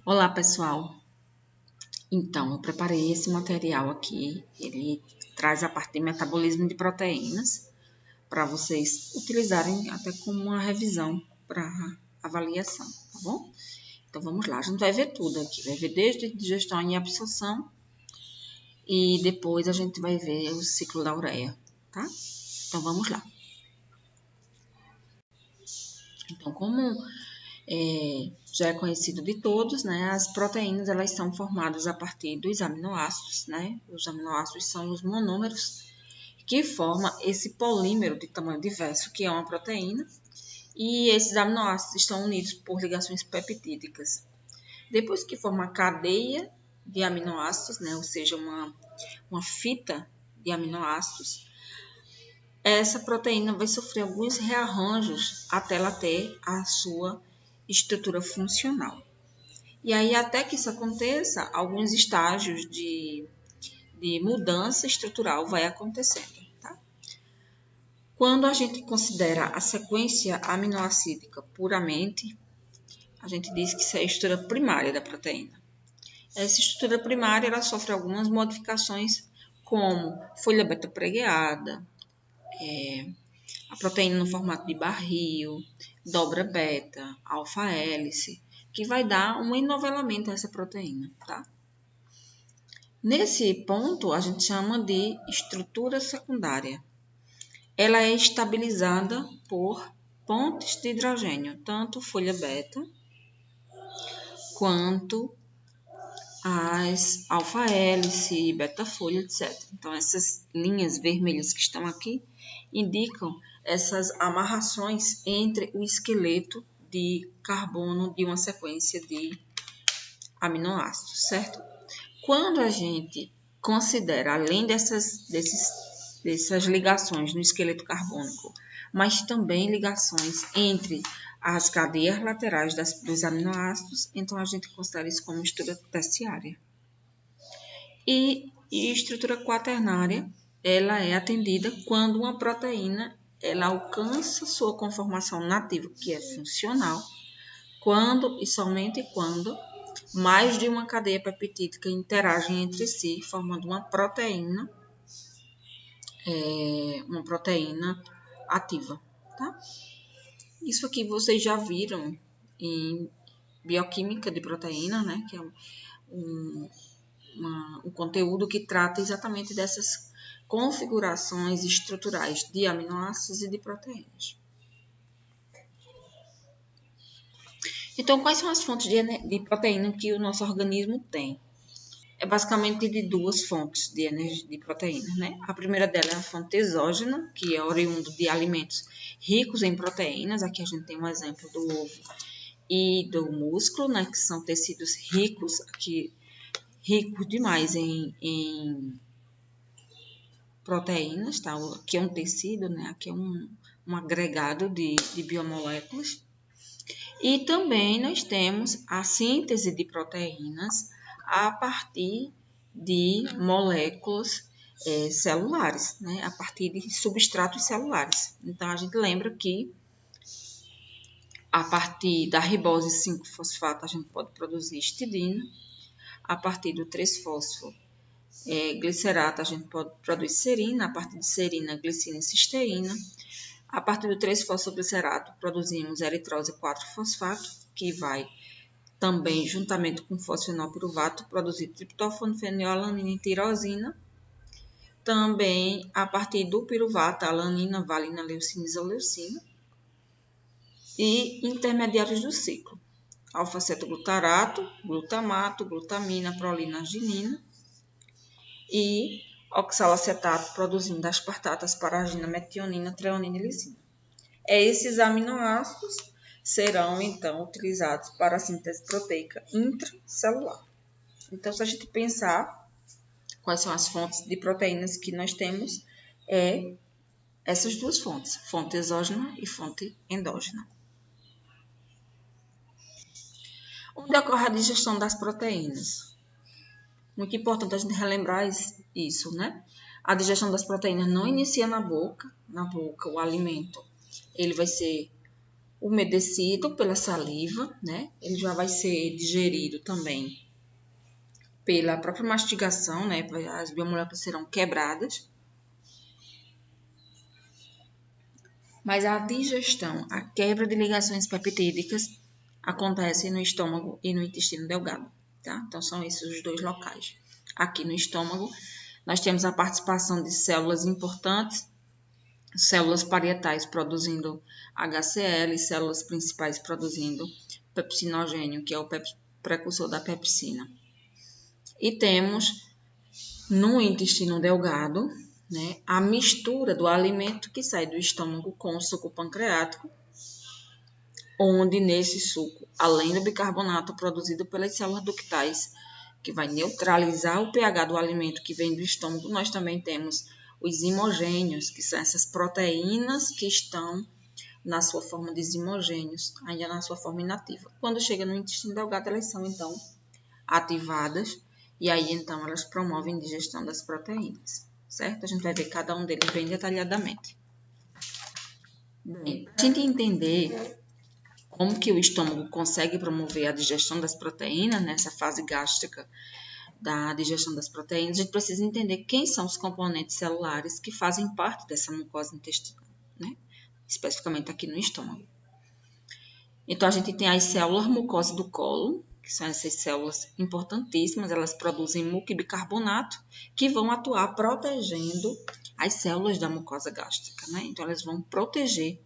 Olá, pessoal. Então, eu preparei esse material aqui. Ele traz a parte de metabolismo de proteínas para vocês utilizarem até como uma revisão para avaliação, tá bom? Então, vamos lá. A gente vai ver tudo aqui. Vai ver desde digestão e absorção e depois a gente vai ver o ciclo da ureia, tá? Então, vamos lá. Então, como já é conhecido de todos, né? As proteínas elas são formadas a partir dos aminoácidos, né? Os aminoácidos são os monômeros que formam esse polímero de tamanho diverso, que é uma proteína, e esses aminoácidos estão unidos por ligações peptídicas. Depois que forma a cadeia de aminoácidos, né? Ou seja, uma fita de aminoácidos, essa proteína vai sofrer alguns rearranjos até ela ter a sua estrutura funcional. E aí, até que isso aconteça, alguns estágios de mudança estrutural vai acontecendo, tá? Quando a gente considera a sequência aminoácidica puramente, a gente diz que isso é a estrutura primária da proteína. Essa estrutura primária, ela sofre algumas modificações, como folha beta pregueada, a proteína no formato de barril, dobra beta, alfa-hélice, que vai dar um enovelamento a essa proteína, tá? Nesse ponto, a gente chama de estrutura secundária. Ela é estabilizada por pontes de hidrogênio, tanto folha beta quanto as alfa-hélice, beta-folha, etc. Então, essas linhas vermelhas que estão aqui indicam essas amarrações entre o esqueleto de carbono de uma sequência de aminoácidos, certo? Quando a gente considera, além dessas ligações no esqueleto carbônico, mas também ligações entre as cadeias laterais dos aminoácidos, então a gente considera isso como estrutura terciária. E estrutura quaternária, ela é atendida quando uma proteína ela alcança sua conformação nativa, que é funcional, quando e somente quando mais de uma cadeia peptídica interagem entre si, formando uma proteína ativa, tá? Isso aqui vocês já viram em bioquímica de proteína, né? Que é um conteúdo que trata exatamente dessas configurações estruturais de aminoácidos e de proteínas. Então, quais são as fontes de proteína que o nosso organismo tem? É basicamente de duas fontes de energia de proteína, né? A primeira dela é a fonte exógena, que é oriundo de alimentos ricos em proteínas. Aqui a gente tem um exemplo do ovo e do músculo, né? Que são tecidos ricos demais em proteínas, tá? Aqui é um tecido, né? Aqui é um agregado de biomoléculas. E também nós temos a síntese de proteínas a partir de moléculas celulares, né? A partir de substratos celulares. Então, a gente lembra que a partir da ribose 5-fosfato a gente pode produzir histidina, a partir do 3-fosfo glicerato a gente pode produzir serina, a partir de serina, glicina e cisteína. A partir do 3-fosfoglicerato produzimos eritrose 4-fosfato, que vai também, juntamente com fosfenolpiruvato, produzir triptófano, fenilalanina e tirosina. Também, a partir do piruvato, alanina, valina, leucina e isoleucina. E intermediários do ciclo: alfa-cetoglutarato, glutamato, glutamina, prolina, arginina. E oxalacetato, produzindo aspartato, asparagina, metionina, treonina e lisina. Esses aminoácidos serão, então, utilizados para a síntese proteica intracelular. Então, se a gente pensar quais são as fontes de proteínas que nós temos, essas duas fontes, fonte exógena e fonte endógena. Onde ocorre a digestão das proteínas? Muito importante a gente relembrar isso, né? A digestão das proteínas não inicia na boca. Na boca, o alimento, ele vai ser umedecido pela saliva, né? Ele já vai ser digerido também pela própria mastigação, né? As biomoléculas serão quebradas. Mas a digestão, a quebra de ligações peptídicas, acontece no estômago e no intestino delgado, tá? Então, são esses os dois locais. Aqui no estômago, nós temos a participação de células importantes, células parietais produzindo HCl, células principais produzindo pepsinogênio, que é o precursor da pepsina. E temos no intestino delgado, né, a mistura do alimento que sai do estômago com o suco pancreático, onde nesse suco, além do bicarbonato produzido pelas células ductais, que vai neutralizar o pH do alimento que vem do estômago, nós também temos os zimogênios, que são essas proteínas que estão na sua forma de zimogênios, ainda na sua forma inativa. Quando chega no intestino delgado, elas são, então, ativadas, e aí, então, elas promovem a digestão das proteínas, certo? A gente vai ver cada um deles bem detalhadamente. Bem, para a gente entender como que o estômago consegue promover a digestão das proteínas, nessa fase gástrica da digestão das proteínas, a gente precisa entender quem são os componentes celulares que fazem parte dessa mucosa intestinal, né? Especificamente aqui no estômago. Então, a gente tem as células mucosas do colo, que são essas células importantíssimas, elas produzem muco e bicarbonato, que vão atuar protegendo as células da mucosa gástrica, né? Então, elas vão proteger.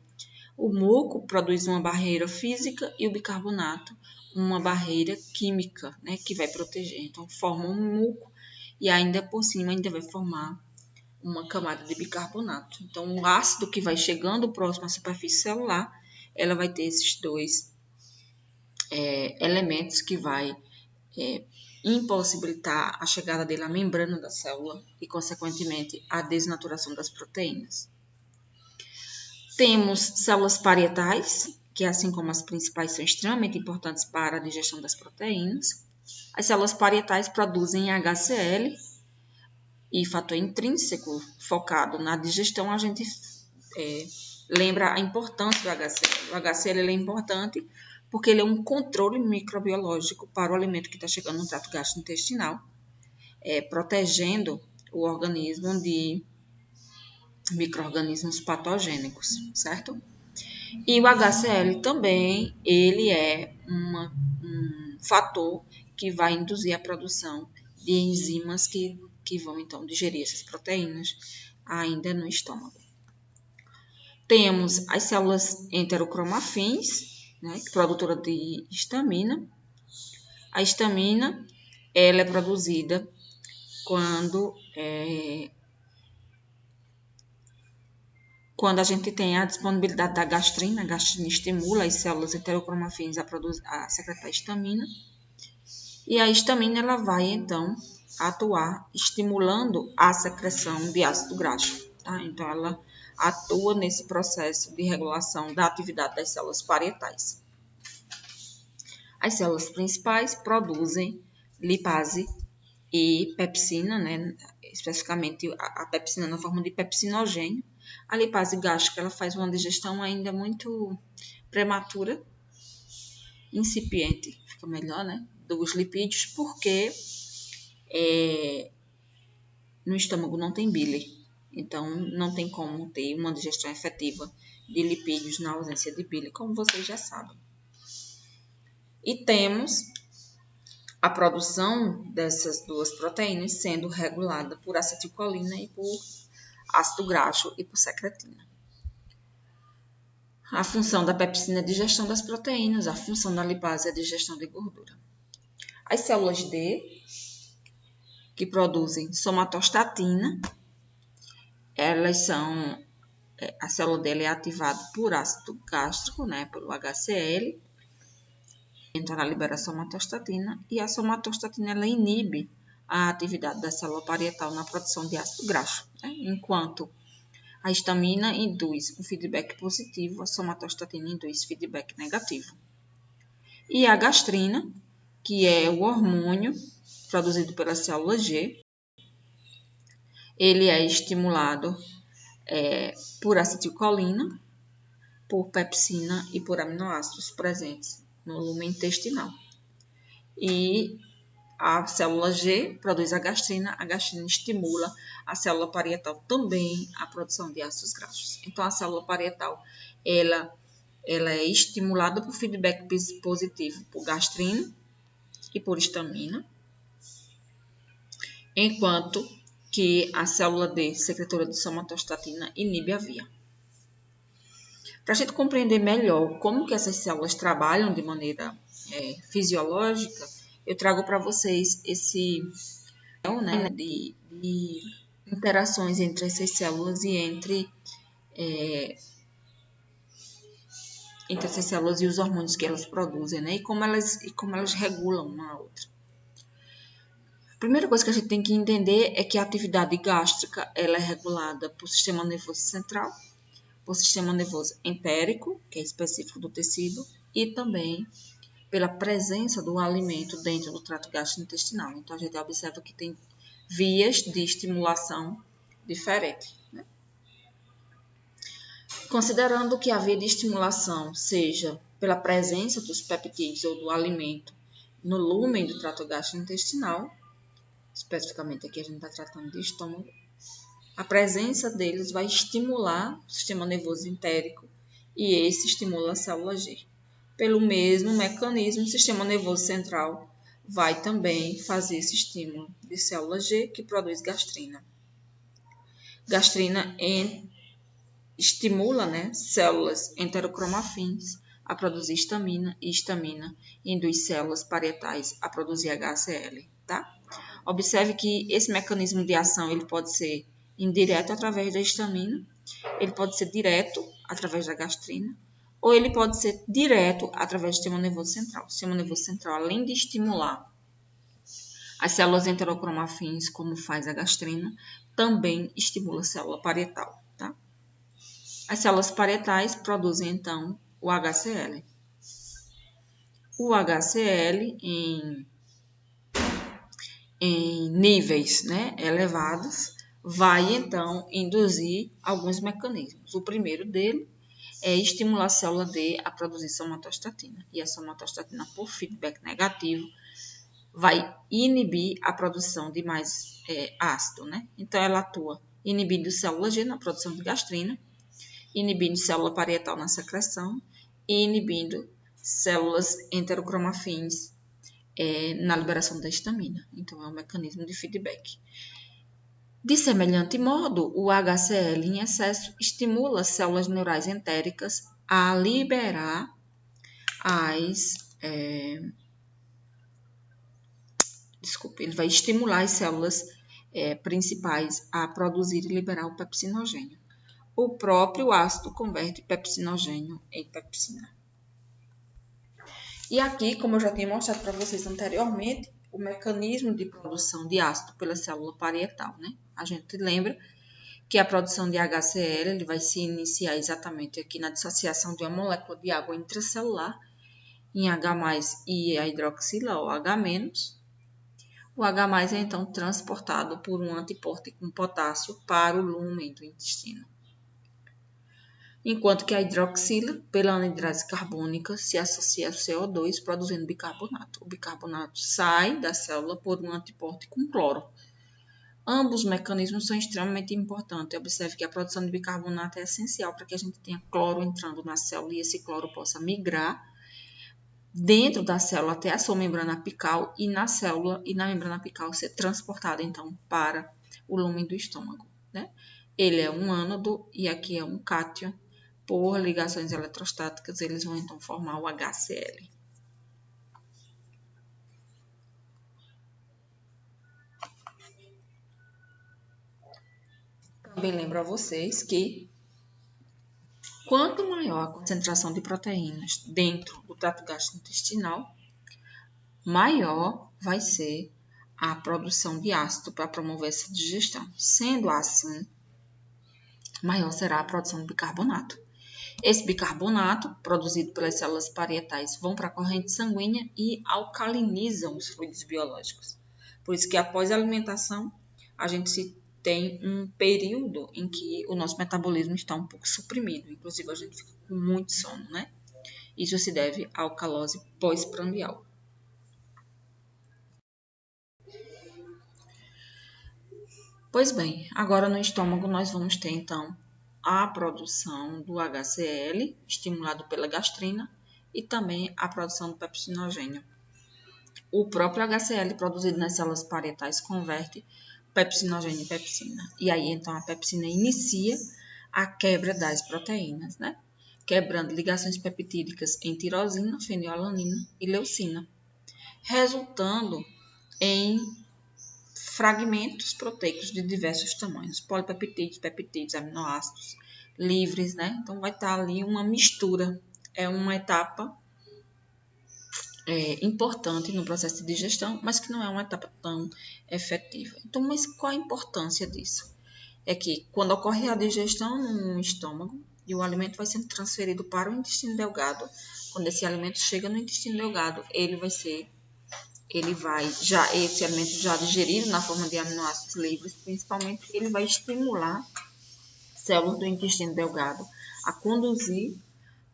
O muco produz uma barreira física e o bicarbonato uma barreira química, né, que vai proteger. Então, forma um muco e ainda por cima ainda vai formar uma camada de bicarbonato. Então, o ácido que vai chegando próximo à superfície celular, ela vai ter esses dois elementos que vai impossibilitar a chegada dele à membrana da célula e, consequentemente, a desnaturação das proteínas. Temos células parietais, que assim como as principais são extremamente importantes para a digestão das proteínas. As células parietais produzem HCl e fator intrínseco focado na digestão, a gente lembra a importância do HCl. O HCl ele é importante porque ele é um controle microbiológico para o alimento que está chegando no trato gastrointestinal, protegendo o organismo de micro-organismos patogênicos, certo? E o HCl também, ele é um fator que vai induzir a produção de enzimas que vão, então, digerir essas proteínas ainda no estômago. Temos as células enterocromafins, né, produtora de histamina. A histamina, ela é produzida quando a gente tem a disponibilidade da gastrina, a gastrina estimula as células enterocromafins a secretar histamina, e a histamina ela vai, então, atuar estimulando a secreção de ácido graxo, tá? Então, ela atua nesse processo de regulação da atividade das células parietais. As células principais produzem lipase e pepsina, né? Especificamente a pepsina na forma de pepsinogênio. A lipase gástrica ela faz uma digestão ainda muito prematura, incipiente, fica melhor, né? Dos lipídios, porque no estômago não tem bile. Então, não tem como ter uma digestão efetiva de lipídios na ausência de bile, como vocês já sabem. E temos a produção dessas duas proteínas sendo regulada por acetilcolina e por ácido graxo e por secretina. A função da pepsina é a digestão das proteínas, a função da lipase é a digestão de gordura. As células D, que produzem somatostatina, a célula dela é ativada por ácido gástrico, né, pelo HCl, entra na liberação somatostatina, e a somatostatina ela inibe a atividade da célula parietal na produção de ácido graxo, né, enquanto a histamina induz um feedback positivo, a somatostatina induz feedback negativo. E a gastrina, que é o hormônio produzido pela célula G, ele é estimulado por acetilcolina por pepsina e por aminoácidos presentes no lumen intestinal. E a célula G produz a gastrina estimula a célula parietal também a produção de ácidos graxos. Então, a célula parietal, ela é estimulada por feedback positivo por gastrina e por histamina, enquanto que a célula D, secretora de somatostatina, inibe a via. Para a gente compreender melhor como que essas células trabalham de maneira fisiológica, eu trago para vocês esse de interações entre essas células e entre essas células e os hormônios que elas produzem, né? E como elas regulam uma a outra. A primeira coisa que a gente tem que entender é que a atividade gástrica ela é regulada por sistema nervoso central, por sistema nervoso entérico, que é específico do tecido, e também pela presença do alimento dentro do trato gastrointestinal. Então, a gente observa que tem vias de estimulação diferentes, né? Considerando que a via de estimulação seja pela presença dos peptídeos ou do alimento no lumen do trato gastrointestinal, especificamente aqui a gente está tratando de estômago, a presença deles vai estimular o sistema nervoso entérico e esse estimula a célula G. Pelo mesmo mecanismo, o sistema nervoso central vai também fazer esse estímulo de célula G que produz gastrina. Gastrina estimula, né, células enterocromafins a produzir histamina e histamina induz células parietais a produzir HCl, tá? Observe que esse mecanismo de ação ele pode ser indireto através da histamina, ele pode ser direto através da gastrina, ou ele pode ser direto através do sistema nervoso central. O sistema nervoso central, além de estimular as células enterocromafins, como faz a gastrina, também estimula a célula parietal, tá? As células parietais produzem, então, o HCl. O HCl em níveis, né, elevados, vai, então, induzir alguns mecanismos. O primeiro dele é estimular a célula D a produzir somatostatina. E a somatostatina, por feedback negativo, vai inibir a produção de mais ácido, né? Então, ela atua inibindo célula G na produção de gastrina, inibindo célula parietal na secreção e inibindo células enterocromafins na liberação da histamina. Então, é um mecanismo de feedback. De semelhante modo, o HCl em excesso estimula as células neurais entéricas a liberar ele vai estimular as células principais a produzir e liberar o pepsinogênio. O próprio ácido converte pepsinogênio em pepsina. E aqui, como eu já tinha mostrado para vocês anteriormente, o mecanismo de produção de ácido pela célula parietal, né? A gente lembra que a produção de HCl ele vai se iniciar exatamente aqui na dissociação de uma molécula de água intracelular em H+ e a hidroxila, ou H-. O H+ é então transportado por um antiporte com potássio para o lumen do intestino. Enquanto que a hidroxila, pela anidrase carbônica, se associa ao CO2, produzindo bicarbonato. O bicarbonato sai da célula por um antiporte com cloro. Ambos os mecanismos são extremamente importantes. Observe que a produção de bicarbonato é essencial para que a gente tenha cloro entrando na célula e esse cloro possa migrar dentro da célula até a sua membrana apical e na célula e na membrana apical ser transportado então para o lumen do estômago, né? Ele é um ânodo e aqui é um cátion. Por ligações eletrostáticas, eles vão então formar o HCl. Também lembro a vocês que quanto maior a concentração de proteínas dentro do trato gastrointestinal, maior vai ser a produção de ácido para promover essa digestão. Sendo assim, maior será a produção de bicarbonato. Esse bicarbonato, produzido pelas células parietais, vão para a corrente sanguínea e alcalinizam os fluidos biológicos. Por isso que após a alimentação, a gente tem um período em que o nosso metabolismo está um pouco suprimido, inclusive a gente fica com muito sono, né? Isso se deve à alcalose pós-prandial. Pois bem, agora no estômago nós vamos ter então a produção do HCl, estimulado pela gastrina, e também a produção do pepsinogênio. O próprio HCl produzido nas células parietais converte pepsinogênio em pepsina. E aí então a pepsina inicia a quebra das proteínas, né? Quebrando ligações peptídicas em tirosina, fenilalanina e leucina, resultando em fragmentos proteicos de diversos tamanhos, polipeptídeos, peptídeos, aminoácidos livres, né? Então vai estar ali uma mistura, é uma etapa importante no processo de digestão, mas que não é uma etapa tão efetiva. Então, mas qual a importância disso? É que quando ocorre a digestão no estômago e o alimento vai sendo transferido para o intestino delgado, quando esse alimento chega no intestino delgado, esse alimento já digerido na forma de aminoácidos livres, principalmente, ele vai estimular células do intestino delgado a conduzir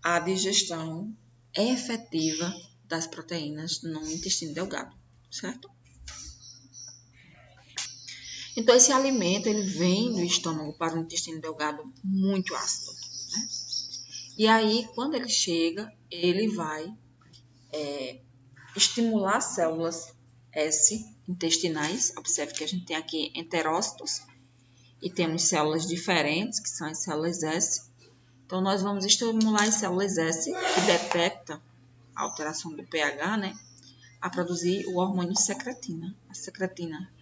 a digestão efetiva das proteínas no intestino delgado, certo? Então, esse alimento, ele vem do estômago para o intestino delgado muito ácido, né? E aí, quando ele chega, ele vai estimular células S intestinais. Observe que a gente tem aqui enterócitos e temos células diferentes, que são as células S. Então, nós vamos estimular as células S, que detectam a alteração do pH, né? A produzir o hormônio secretina. A secretina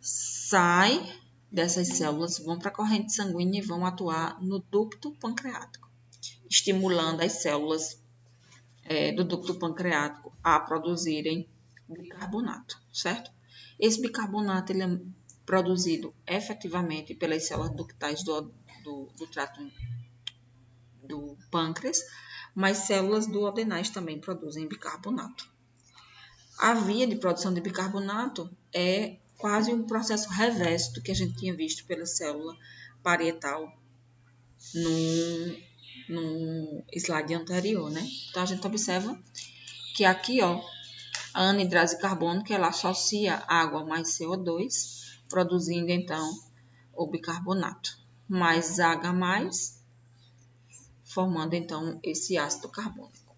sai dessas células, vão para a corrente sanguínea e vão atuar no ducto pancreático, estimulando as células do ducto pancreático a produzirem bicarbonato, certo? Esse bicarbonato ele é produzido efetivamente pelas células ductais do trato do pâncreas, mas células duodenais também produzem bicarbonato. A via de produção de bicarbonato é quase um processo reverso do que a gente tinha visto pela célula parietal no slide anterior, né? Então, a gente observa que aqui, ó, a anidrase carbônica, ela associa água mais CO2, produzindo, então, o bicarbonato, mais H+, formando, então, esse ácido carbônico.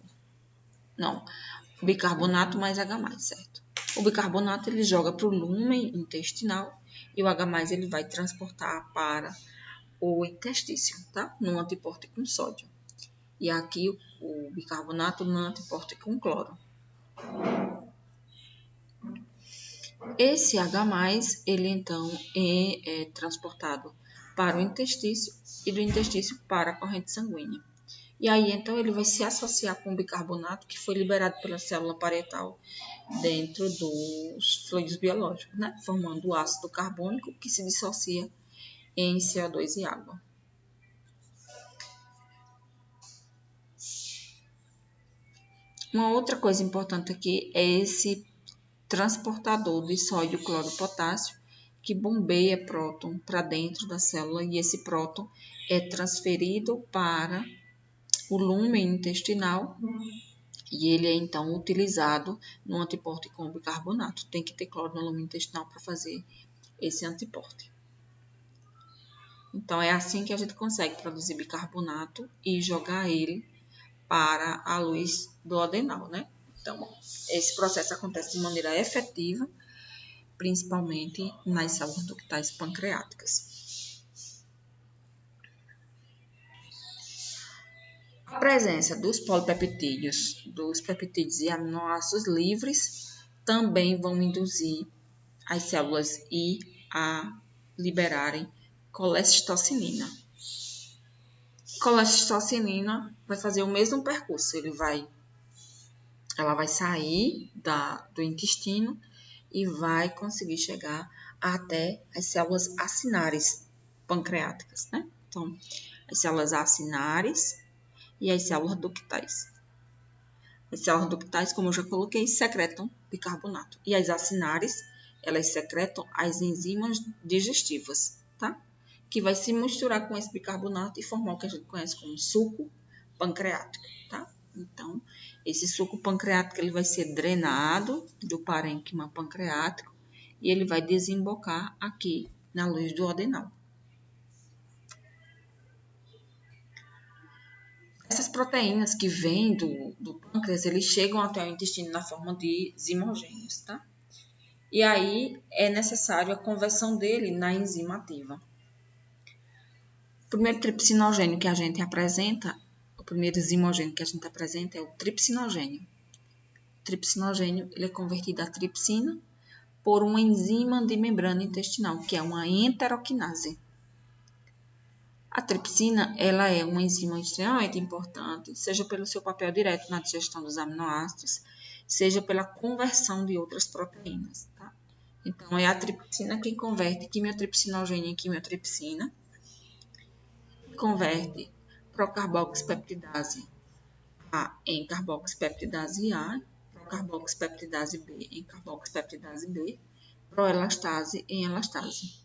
Não, bicarbonato mais H+, certo? O bicarbonato ele joga para o lúmen intestinal e o H+, ele vai transportar para o intestício, tá? No antiporte com sódio. E aqui o bicarbonato no antiporte com cloro. Esse H+, ele então é transportado para o intestício e do intestício para a corrente sanguínea. E aí, então, ele vai se associar com o bicarbonato que foi liberado pela célula parietal dentro dos fluidos biológicos, né? Formando o ácido carbônico que se dissocia em CO2 e água. Uma outra coisa importante aqui é esse transportador de sódio, cloro e potássio que bombeia próton para dentro da célula e esse próton é transferido para o lúmen intestinal e ele é então utilizado no antiporte com bicarbonato. Tem que ter cloro no lúmen intestinal para fazer esse antiporte. Então, é assim que a gente consegue produzir bicarbonato e jogar ele para a luz do adenal, né? Então, esse processo acontece de maneira efetiva, principalmente nas células ductais pancreáticas. A presença dos polipeptídeos, dos peptídeos e aminoácidos livres também vão induzir as células I a liberarem colecistocinina. Colecistocinina vai fazer o mesmo percurso, ela vai sair do intestino e vai conseguir chegar até as células acinares pancreáticas, né? Então, as células acinares e as células ductais. As células ductais, como eu já coloquei, secretam bicarbonato. E as acinares elas secretam as enzimas digestivas, tá? Que vai se misturar com esse bicarbonato e formar o que a gente conhece como suco pancreático, tá? Então, esse suco pancreático ele vai ser drenado do parênquima pancreático e ele vai desembocar aqui na luz do adenal. Essas proteínas que vêm do pâncreas, eles chegam até o intestino na forma de zimogênios, tá? E aí é necessário a conversão dele na enzima ativa. O primeiro tripsinogênio que a gente apresenta, o primeiro zimogênio que a gente apresenta é o tripsinogênio. O tripsinogênio ele é convertido a tripsina por uma enzima de membrana intestinal, que é uma enteroquinase. A tripsina ela é uma enzima extremamente importante, seja pelo seu papel direto na digestão dos aminoácidos, seja pela conversão de outras proteínas. Tá? Então, é a tripsina que converte quimiotripsinogênio em quimiotripsina, converte procarboxpeptidase A em carboxpeptidase A, procarboxpeptidase B em carboxpeptidase B, proelastase em elastase.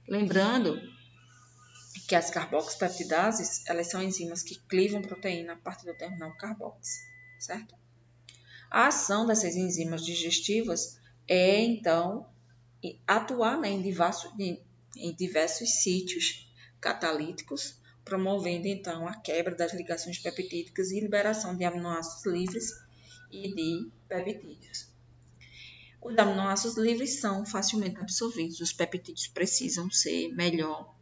Lembrando que as carboxpeptidases, elas são enzimas que clivam proteína a partir do terminal carbox, certo? A ação dessas enzimas digestivas é, então, atuar em diversos sítios catalíticos, promovendo, então, a quebra das ligações peptídicas e liberação de aminoácidos livres e de peptídeos. Os aminoácidos livres são facilmente absorvidos, os peptídeos precisam ser melhor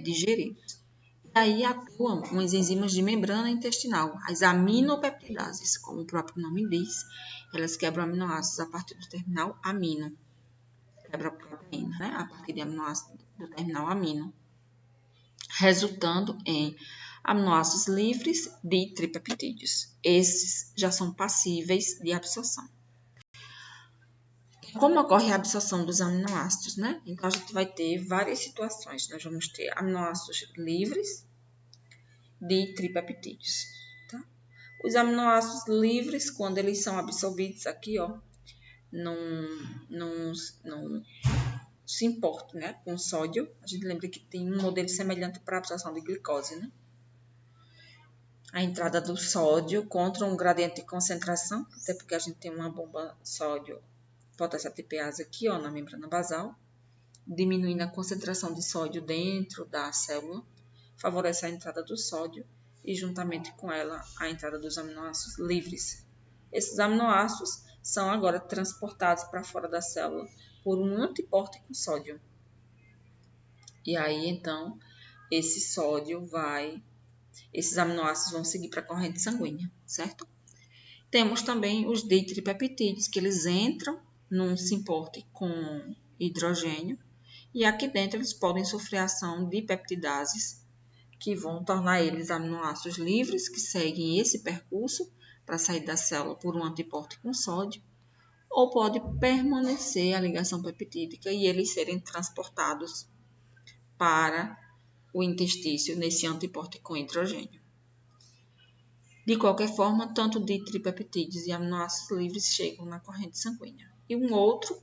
digeridos. E aí atuam umas enzimas de membrana intestinal, as aminopeptidases, como o próprio nome diz, elas quebram aminoácidos a partir do terminal amino. Quebra a proteína, né? A partir de aminoácidos do terminal amino, resultando em aminoácidos livres de tripeptídeos. Esses já são passíveis de absorção. Como ocorre a absorção dos aminoácidos, né? Então, a gente vai ter várias situações. Nós vamos ter aminoácidos livres de tripeptídeos, tá? Os aminoácidos livres, quando eles são absorvidos aqui, ó, não se importam, né, com sódio. A gente lembra que tem um modelo semelhante para a absorção de glicose, né? A entrada do sódio contra um gradiente de concentração, até porque a gente tem uma bomba sódio potássio ATPase aqui, ó, na membrana basal, diminuindo a concentração de sódio dentro da célula, favorece a entrada do sódio e, juntamente com ela, a entrada dos aminoácidos livres. Esses aminoácidos são agora transportados para fora da célula por um antiporte com sódio. E aí, então, esses aminoácidos vão seguir para a corrente sanguínea, certo? Temos também os ditripeptídeos, que eles entram num simporte com hidrogênio, e aqui dentro eles podem sofrer ação de peptidases, que vão tornar eles aminoácidos livres, que seguem esse percurso para sair da célula por um antiporte com sódio, ou pode permanecer a ligação peptídica e eles serem transportados para o intestício nesse antiporte com hidrogênio. De qualquer forma, tanto ditripeptídeos e aminoácidos livres chegam na corrente sanguínea. E um outro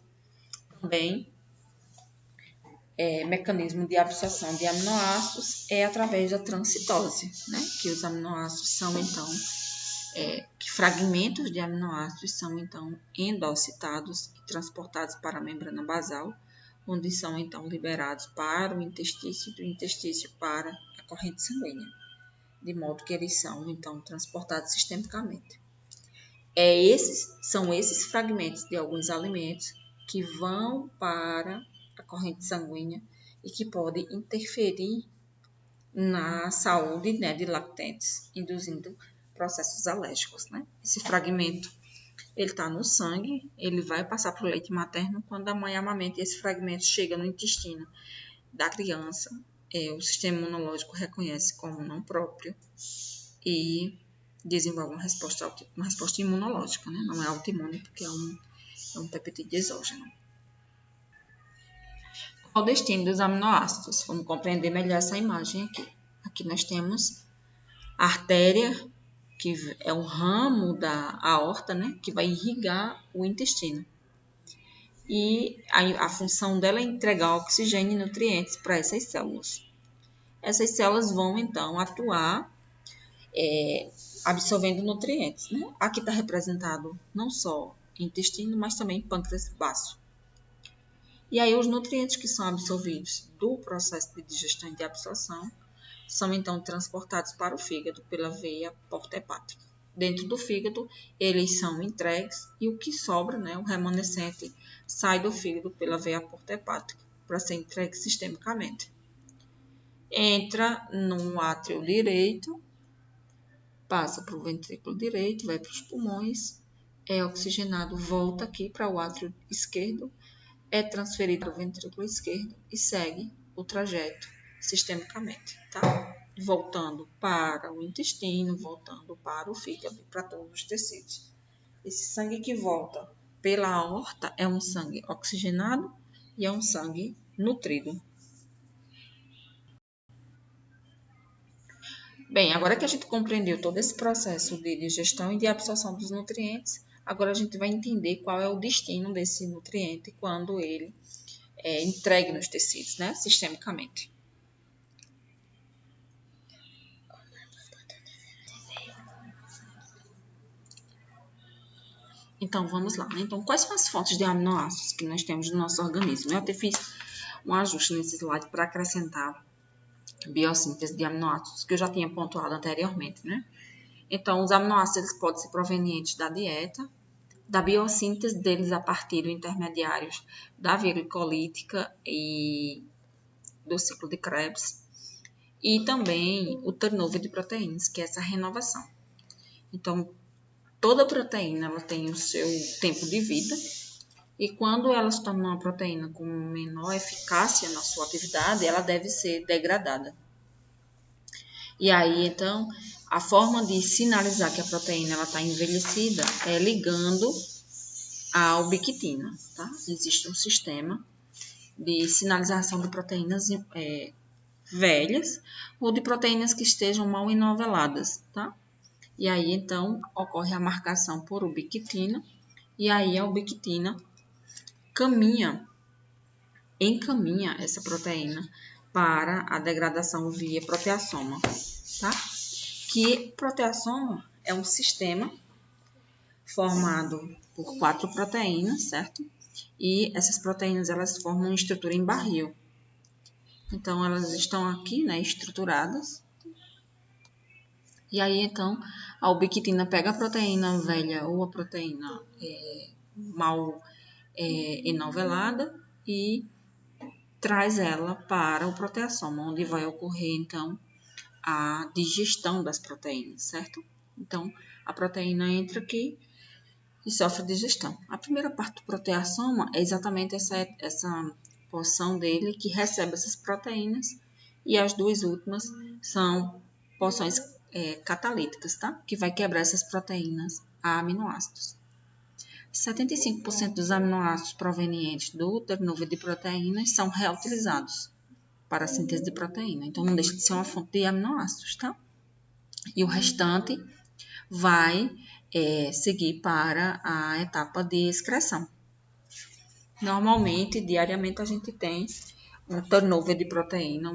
também mecanismo de absorção de aminoácidos é através da transcitose, né? Que os aminoácidos são, então, que fragmentos de aminoácidos são, então, endocitados e transportados para a membrana basal, onde são, então, liberados para o intestício, do intestício para a corrente sanguínea, de modo que eles são, então, transportados sistemicamente. São esses fragmentos de alguns alimentos que vão para a corrente sanguínea e que podem interferir na saúde, né, de lactentes, induzindo processos alérgicos, né? Esse fragmento, ele está no sangue, ele vai passar para o leite materno. Quando a mãe amamenta, esse fragmento chega no intestino da criança, o sistema imunológico reconhece como não próprio e desenvolve uma resposta imunológica, né? Não é autoimune, porque é um peptídeo exógeno. Qual o destino dos aminoácidos? Vamos compreender melhor essa imagem aqui. Aqui nós temos a artéria, que é um ramo da aorta, né, que vai irrigar o intestino. e a função dela é entregar oxigênio e nutrientes para essas células. Essas células vão, então, atuar absorvendo nutrientes, né? Aqui está representado não só intestino, mas também pâncreas baço. E aí os nutrientes que são absorvidos do processo de digestão e de absorção são então transportados para o fígado pela veia porta-hepática. Dentro do fígado, eles são entregues e o que sobra, né, o remanescente, sai do fígado pela veia porta-hepática para ser entregue sistemicamente. Entra no átrio direito, passa para o ventrículo direito, vai para os pulmões, é oxigenado, volta aqui para o átrio esquerdo, é transferido ao ventrículo esquerdo e segue o trajeto sistemicamente, tá? Voltando para o intestino, voltando para o fígado e para todos os tecidos. Esse sangue que volta pela aorta é um sangue oxigenado e é um sangue nutrido. Bem, agora que a gente compreendeu todo esse processo de digestão e de absorção dos nutrientes, agora a gente vai entender qual é o destino desse nutriente quando ele é entregue nos tecidos, né, sistemicamente. Então, vamos lá. Então, quais são as fontes de aminoácidos que nós temos no nosso organismo? Eu até fiz um ajuste nesse slide para acrescentar biossíntese de aminoácidos, que eu já tinha pontuado anteriormente, né? Então, os aminoácidos podem ser provenientes da dieta, da biossíntese deles a partir de intermediários da via glicolítica e do ciclo de Krebs, e também o turnover de proteínas, que é essa renovação. Então, toda proteína ela tem o seu tempo de vida e quando ela se torna uma proteína com menor eficácia na sua atividade, ela deve ser degradada. E aí, então, a forma de sinalizar que a proteína está envelhecida é ligando a ubiquitina, tá? Existe um sistema de sinalização de proteínas velhas ou de proteínas que estejam mal enoveladas, tá? E aí, então, ocorre a marcação por ubiquitina, e aí a ubiquitina encaminha essa proteína para a degradação via proteassoma, tá? Que proteassoma é um sistema formado por 4 proteínas, certo? E essas proteínas, elas formam uma estrutura em barril. Então, elas estão aqui, né, estruturadas. E aí, então, a ubiquitina pega a proteína velha ou a proteína mal enovelada e traz ela para o proteassoma, onde vai ocorrer, então, a digestão das proteínas, certo? Então, a proteína entra aqui e sofre digestão. A primeira parte do proteassoma é exatamente essa porção dele que recebe essas proteínas, e as duas últimas são porções catalíticas, tá? Que vai quebrar essas proteínas a aminoácidos. 75% dos aminoácidos provenientes do turnover de proteínas são reutilizados para a síntese de proteína. Então, não deixa de ser uma fonte de aminoácidos, tá? E o restante vai seguir para a etapa de excreção. Normalmente, diariamente, a gente tem um turnover de proteína,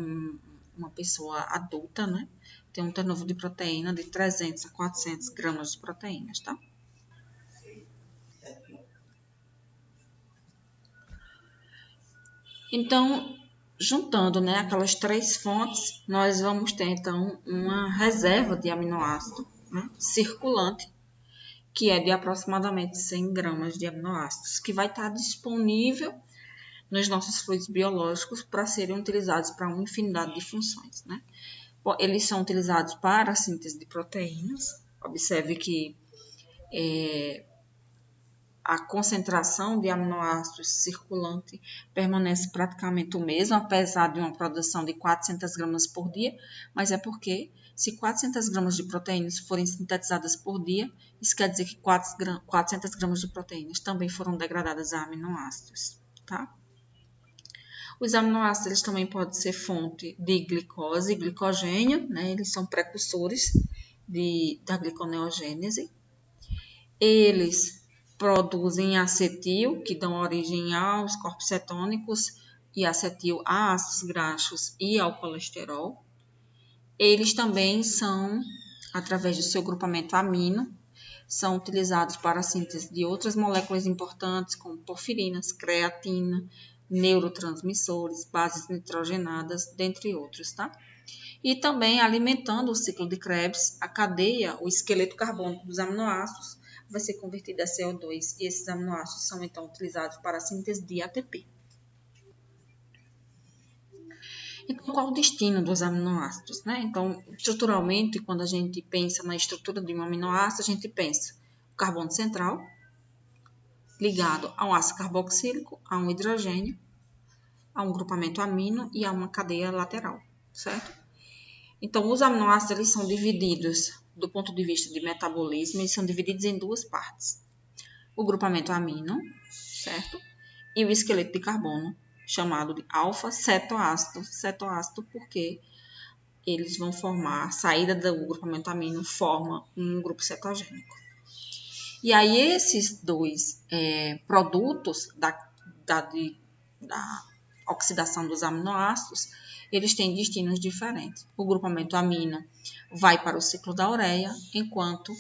uma pessoa adulta, né? Tem um turnover de proteína de 300 a 400 gramas de proteínas, tá? Então, juntando, né, aquelas 3 fontes, nós vamos ter, então, uma reserva de aminoácido, né, circulante, que é de aproximadamente 100 gramas de aminoácidos, que vai estar disponível nos nossos fluidos biológicos para serem utilizados para uma infinidade de funções, né? Eles são utilizados para a síntese de proteínas. Observe que a concentração de aminoácidos circulante permanece praticamente o mesmo, apesar de uma produção de 400 gramas por dia, mas é porque se 400 gramas de proteínas forem sintetizadas por dia, isso quer dizer que 400 gramas de proteínas também foram degradadas a aminoácidos, tá? Os aminoácidos eles também podem ser fonte de glicose e glicogênio, né? Eles são precursores da gliconeogênese. Eles produzem acetil, que dão origem aos corpos cetônicos, e acetil a ácidos graxos e ao colesterol. Eles também são, através do seu grupamento amino, são utilizados para a síntese de outras moléculas importantes, como porfirinas, creatina, neurotransmissores, bases nitrogenadas, dentre outros, tá? E também alimentando o ciclo de Krebs, a cadeia, o esqueleto carbônico dos aminoácidos, vai ser convertido a CO2 e esses aminoácidos são então utilizados para a síntese de ATP. Então, qual o destino dos aminoácidos, né? Então, estruturalmente, quando a gente pensa na estrutura de um aminoácido, a gente pensa o carbono central, ligado a um ácido carboxílico, a um hidrogênio, a um grupamento amino e a uma cadeia lateral, certo? Então, os aminoácidos eles são divididos, do ponto de vista de metabolismo, eles são divididos em duas partes. O grupamento amino, certo? E o esqueleto de carbono, chamado de alfa-cetoácido. Cetoácido porque eles vão formar, a saída do grupamento amino forma um grupo cetogênico. E aí, esses dois produtos da oxidação dos aminoácidos, eles têm destinos diferentes. O grupamento amino vai para o ciclo da ureia, enquanto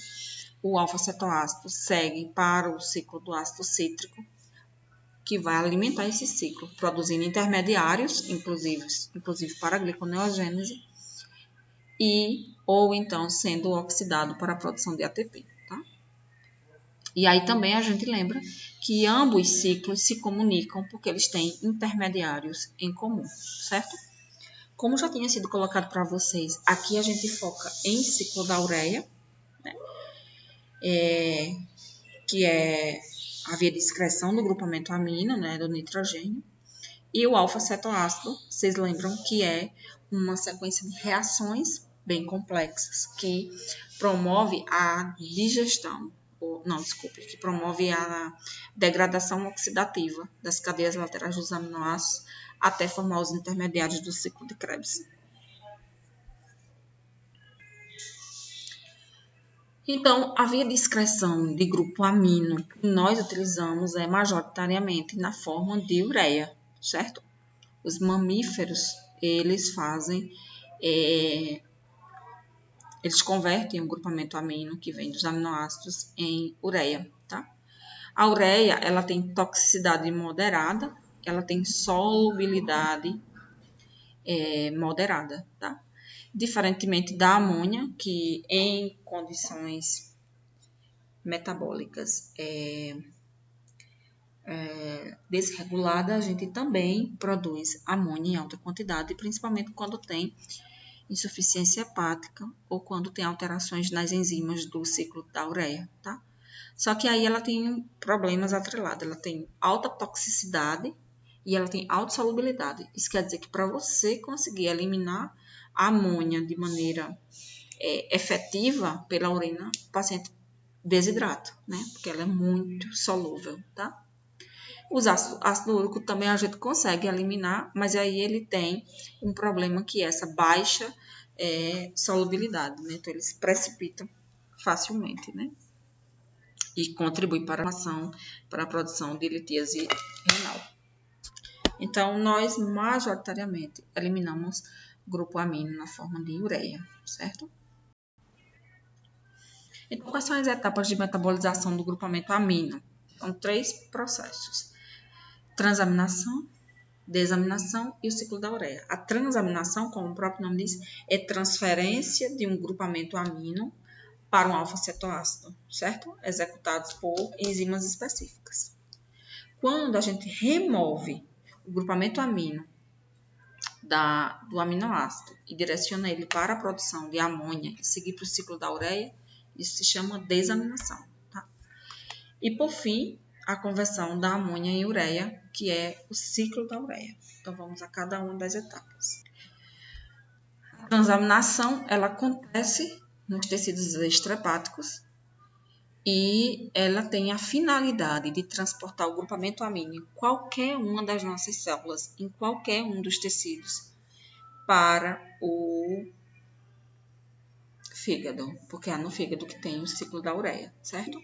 o alfa-cetoácido segue para o ciclo do ácido cítrico, que vai alimentar esse ciclo, produzindo intermediários, inclusive para a gliconeogênese, ou então sendo oxidado para a produção de ATP. Tá? E aí também a gente lembra que ambos ciclos se comunicam porque eles têm intermediários em comum, certo? Como já tinha sido colocado para vocês, aqui a gente foca em ciclo da ureia, né? Que é a via de excreção do grupamento amino, né, do nitrogênio, e o alfa-cetoácido, vocês lembram que é uma sequência de reações bem complexas que promove a digestão, que promove a degradação oxidativa das cadeias laterais dos aminoácidos até formar os intermediários do ciclo de Krebs. Então, a via de excreção de grupo amino que nós utilizamos é majoritariamente na forma de ureia, certo? Os mamíferos, eles convertem o grupamento amino que vem dos aminoácidos em ureia, tá? A ureia, ela tem toxicidade moderada, ela tem solubilidade moderada, tá? Diferentemente da amônia, que em condições metabólicas desregulada, a gente também produz amônia em alta quantidade, principalmente quando tem insuficiência hepática ou quando tem alterações nas enzimas do ciclo da ureia, tá? Só que aí ela tem problemas atrelados, ela tem alta toxicidade e ela tem alta solubilidade. Isso quer dizer que para você conseguir eliminar a amônia de maneira efetiva pela urina, o paciente desidrata, né? Porque ela é muito solúvel, tá? Os ácido úrico também a gente consegue eliminar, mas aí ele tem um problema que é essa baixa solubilidade, né? Então, eles se precipitam facilmente, né? E contribui para a produção de litíase renal. Então, nós majoritariamente eliminamos grupo amino na forma de ureia, certo? Então, quais são as etapas de metabolização do grupamento amino? São 3 processos: transaminação, desaminação e o ciclo da ureia. A transaminação, como o próprio nome diz, é transferência de um grupamento amino para um alfa-cetoácido, certo? Executados por enzimas específicas. Quando a gente remove o grupamento amino do aminoácido e direciona ele para a produção de amônia e seguir para o ciclo da ureia, isso se chama desaminação, tá? E por fim, a conversão da amônia em ureia, que é o ciclo da ureia. Então, vamos a cada uma das etapas. A transaminação, ela acontece nos tecidos extrahepáticos e ela tem a finalidade de transportar o grupamento amino em qualquer uma das nossas células, em qualquer um dos tecidos, para o fígado, porque é no fígado que tem o ciclo da ureia, certo?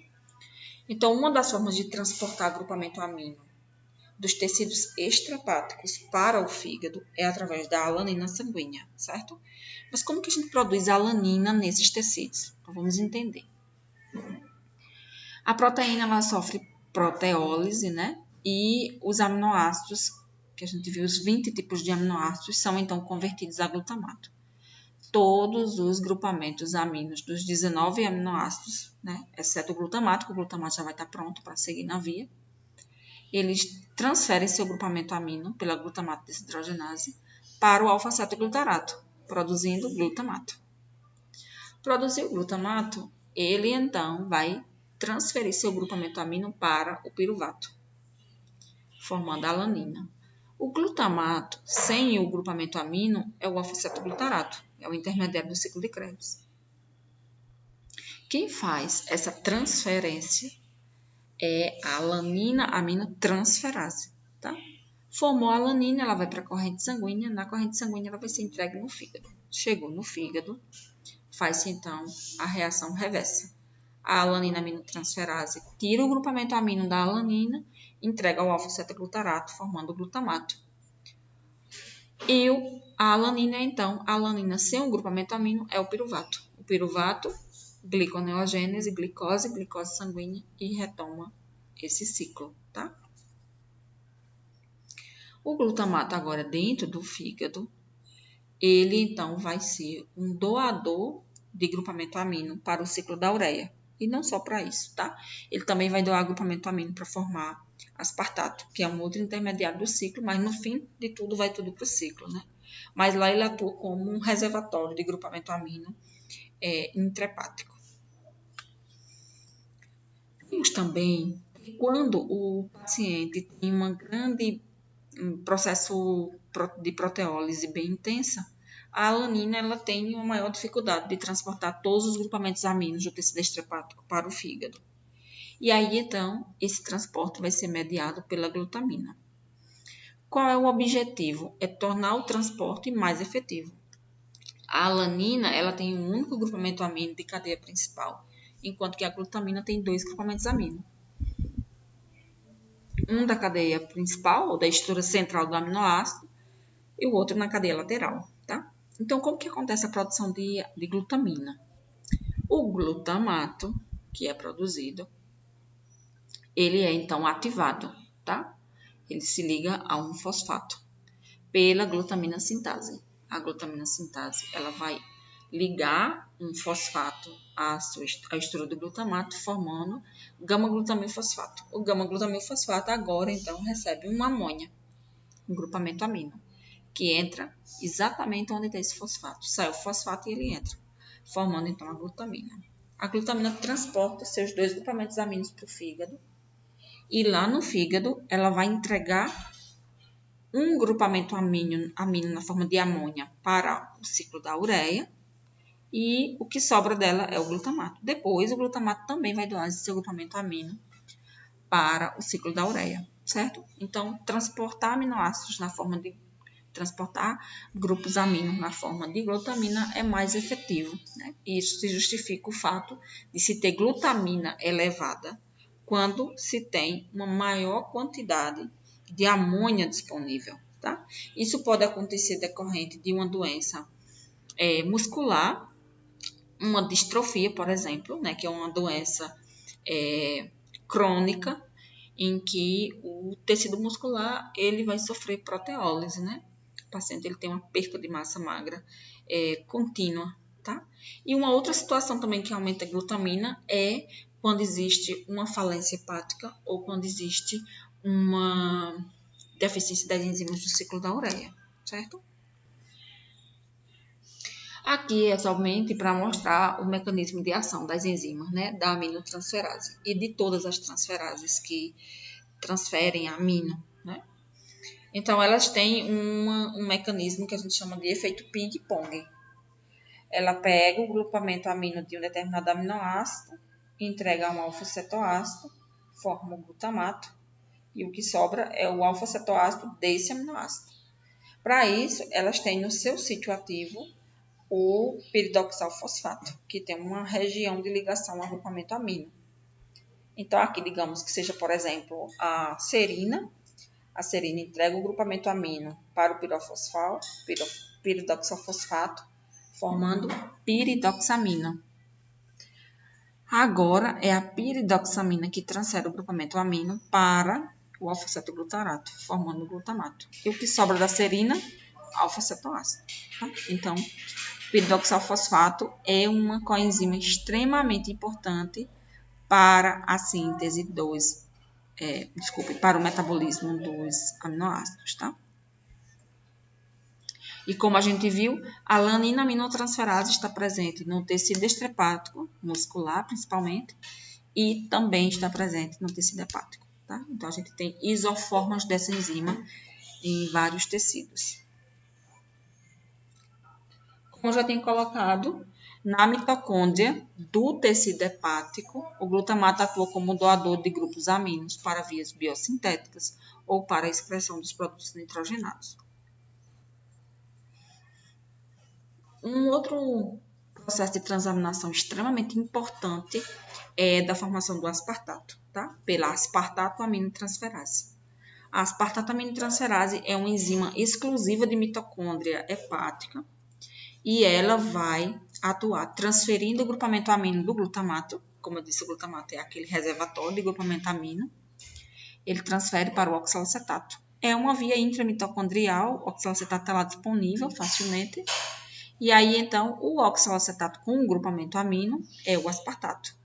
Então, uma das formas de transportar grupamento amino dos tecidos extrahepáticos para o fígado é através da alanina sanguínea, certo? Mas como que a gente produz alanina nesses tecidos? Então, vamos entender. A proteína, ela sofre proteólise, né? E os aminoácidos, que a gente viu, os 20 tipos de aminoácidos, são então convertidos a glutamato. Todos os grupamentos aminos dos 19 aminoácidos, né? Exceto o glutamato, que o glutamato já vai estar pronto para seguir na via. Eles transferem seu grupamento amino pela glutamato desidrogenase para o alfa-cetoglutarato, produzindo glutamato. Produzir o glutamato, ele então vai transferir seu grupamento amino para o piruvato, formando a alanina. O glutamato, sem o grupamento amino, é o alfa-cetoglutarato, é o intermediário do ciclo de Krebs. Quem faz essa transferência é a alanina aminotransferase, tá? Formou a alanina, ela vai para a corrente sanguínea, na corrente sanguínea ela vai ser entregue no fígado. Chegou no fígado, faz-se então a reação reversa. A alanina aminotransferase tira o grupamento amino da alanina, entrega ao alfa-cetoglutarato, formando o glutamato. E a alanina, então, a alanina sem o grupamento amino é o piruvato. O piruvato, gliconeogênese, glicose sanguínea e retoma esse ciclo, tá? O glutamato agora dentro do fígado, ele então vai ser um doador de grupamento amino para o ciclo da ureia. E não só para isso, tá? Ele também vai doar grupamento amino para formar aspartato, que é um outro intermediário do ciclo, mas no fim de tudo vai tudo para o ciclo, né? Mas lá ele atua como um reservatório de grupamento amino intrahepático. Vimos também que quando o paciente tem um processo de proteólise bem intensa, a alanina ela tem uma maior dificuldade de transportar todos os grupamentos aminos do tecido extrahepático para o fígado. E aí, então, esse transporte vai ser mediado pela glutamina. Qual é o objetivo? É tornar o transporte mais efetivo. A alanina ela tem um único grupamento amino de cadeia principal, enquanto que a glutamina tem 2 grupamentos amino. Um da cadeia principal, ou da estrutura central do aminoácido, e o outro na cadeia lateral, tá? Então, como que acontece a produção de glutamina? O glutamato, que é produzido, ele é então ativado, tá? Ele se liga a um fosfato pela glutamina sintase. A glutamina sintase, ela vai ligar um fosfato à estrutura do glutamato, formando gama-glutamilfosfato. O gama-glutamilfosfato agora, então, recebe uma amônia, um grupamento amino, que entra exatamente onde tem esse fosfato. Sai o fosfato e ele entra, formando, então, a glutamina. A glutamina transporta seus 2 grupamentos aminos para o fígado, e lá no fígado, ela vai entregar um grupamento amino na forma de amônia para o ciclo da ureia, e o que sobra dela é o glutamato. Depois, o glutamato também vai doar esse seu grupamento amino para o ciclo da ureia, certo? Então, transportar aminoácidos na forma de transportar grupos aminos na forma de glutamina é mais efetivo, né? Isso se justifica o fato de se ter glutamina elevada quando se tem uma maior quantidade de amônia disponível, tá? Isso pode acontecer decorrente de uma doença muscular, uma distrofia, por exemplo, né, que é uma doença crônica, em que o tecido muscular ele vai sofrer proteólise, né? O paciente ele tem uma perda de massa magra contínua, tá? E uma outra situação também que aumenta a glutamina é quando existe uma falência hepática ou quando existe uma deficiência das enzimas do ciclo da ureia, certo? Aqui é somente para mostrar o mecanismo de ação das enzimas, né, da aminotransferase e de todas as transferases que transferem amino, né? Então, elas têm um mecanismo que a gente chama de efeito ping-pong. Ela pega o grupamento amino de um determinado aminoácido, entrega um alfa-cetoácido, forma o glutamato, e o que sobra é o alfa-cetoácido desse aminoácido. Para isso, elas têm no seu sítio ativo o piridoxal fosfato, que tem uma região de ligação ao grupamento amino. Então, aqui, digamos que seja, por exemplo, a serina. A serina entrega o grupamento amino para o piridoxofosfato, formando piridoxamina. Agora, é a piridoxamina que transfere o grupamento amino para o alfa-cetoglutarato, formando o glutamato. E o que sobra da serina? Alfa-cetoácido. Tá? Então, o piridoxofosfato é uma coenzima extremamente importante para a síntese para o metabolismo dos aminoácidos, tá? E como a gente viu, a lanina-aminotransferase está presente no tecido estrepático, muscular principalmente, e também está presente no tecido hepático, tá? Então, a gente tem isoformas dessa enzima em vários tecidos. Como eu já tenho colocado, na mitocôndria do tecido hepático, o glutamato atua como doador de grupos aminos para vias biosintéticas ou para a excreção dos produtos nitrogenados. Um outro processo de transaminação extremamente importante é da formação do aspartato, tá? Pela aspartato-aminotransferase. A aspartato-aminotransferase é uma enzima exclusiva de mitocôndria hepática e ela vai atuar transferindo o grupamento amino do glutamato. Como eu disse, o glutamato é aquele reservatório de grupamento amino. Ele transfere para o oxalacetato. É uma via intramitocondrial, o oxalacetato está lá disponível facilmente. E aí, então, o oxalacetato com o grupamento amino é o aspartato.